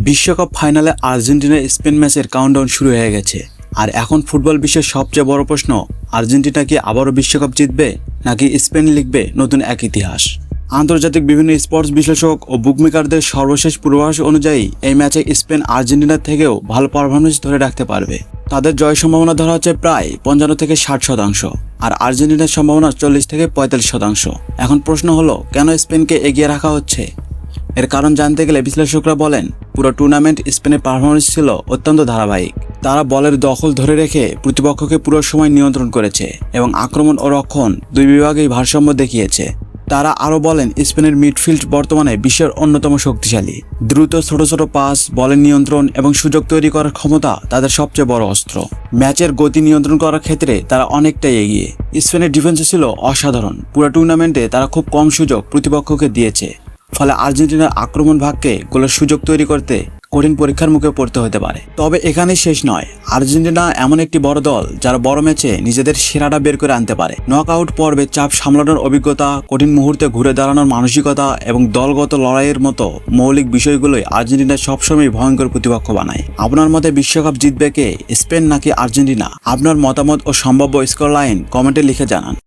বিশ্বকাপ ফাইনালে Argentina Spain ম্যাচের কাউন্টডাউন শুরু হয়ে গেছে। আর এখন ফুটবল বিশ্বের সবচেয়ে বড় প্রশ্ন, আর্জেন্টিনা কি আবারও বিশ্বকাপ জিতবে নাকি স্পেন লিখবে নতুন এক ইতিহাস। আন্তর্জাতিক বিভিন্ন স্পোর্টস বিশ্লেষক ও বুকমেকারদের সর্বশেষ পূর্বাভাস অনুযায়ী এই ম্যাচে স্পেন আর্জেন্টিনার থেকেও ভালো পারফরমেন্স ধরে রাখতে পারবে। তাদের জয় সম্ভাবনা ধরা হচ্ছে প্রায় ৫৫ থেকে ৬০%, আর আর্জেন্টিনার সম্ভাবনা ৪০ থেকে ৪৫%। এখন প্রশ্ন হলো, কেন স্পেনকে এগিয়ে রাখা হচ্ছে? এর কারণ জানতে গেলে বিশ্লেষকরা বলেন, পুরো টুর্নামেন্ট স্পেনের পারফরমেন্স ছিল অত্যন্ত ধারাবাহিক। তারা বলের দখল ধরে রেখে প্রতিপক্ষকে পুরো সময় নিয়ন্ত্রণ করেছে এবং আক্রমণ ও রক্ষণ দুই বিভাগেই ভারসাম্য দেখিয়েছে। তারা আরও বলেন, স্পেনের মিডফিল্ড বর্তমানে বিশ্বের অন্যতম শক্তিশালী। দ্রুত ছোট ছোট পাস, বলের নিয়ন্ত্রণ এবং সুযোগ তৈরি করার ক্ষমতা তাদের সবচেয়ে বড় অস্ত্র। ম্যাচের গতি নিয়ন্ত্রণ করার ক্ষেত্রে তারা অনেকটাই এগিয়ে। স্পেনের ডিফেন্স ছিল অসাধারণ। পুরো টুর্নামেন্টে তারা খুব কম সুযোগ প্রতিপক্ষকে দিয়েছে, ফলে আর্জেন্টিনার আক্রমণ ভাগকে গোলের সুযোগ তৈরি করতে কঠিন পরীক্ষার মুখে পড়তে হতে পারে। তবে এখানেই শেষ নয়। আর্জেন্টিনা এমন একটি বড় দল যারা বড় ম্যাচে নিজেদের সেরাটা বের করে আনতে পারে। নকআউট পর্বে চাপ সামলানোর অভিজ্ঞতা, কঠিন মুহূর্তে ঘুরে দাঁড়ানোর মানসিকতা এবং দলগত লড়াইয়ের মতো মৌলিক বিষয়গুলোই আর্জেন্টিনা সবসময় ভয়ঙ্কর প্রতিপক্ষ বানায়। আপনার মতে বিশ্বকাপ জিতবে কে, স্পেন নাকি আর্জেন্টিনা? আপনার মতামত ও সম্ভাব্য স্কোর লাইন কমেন্টে লিখে জানান।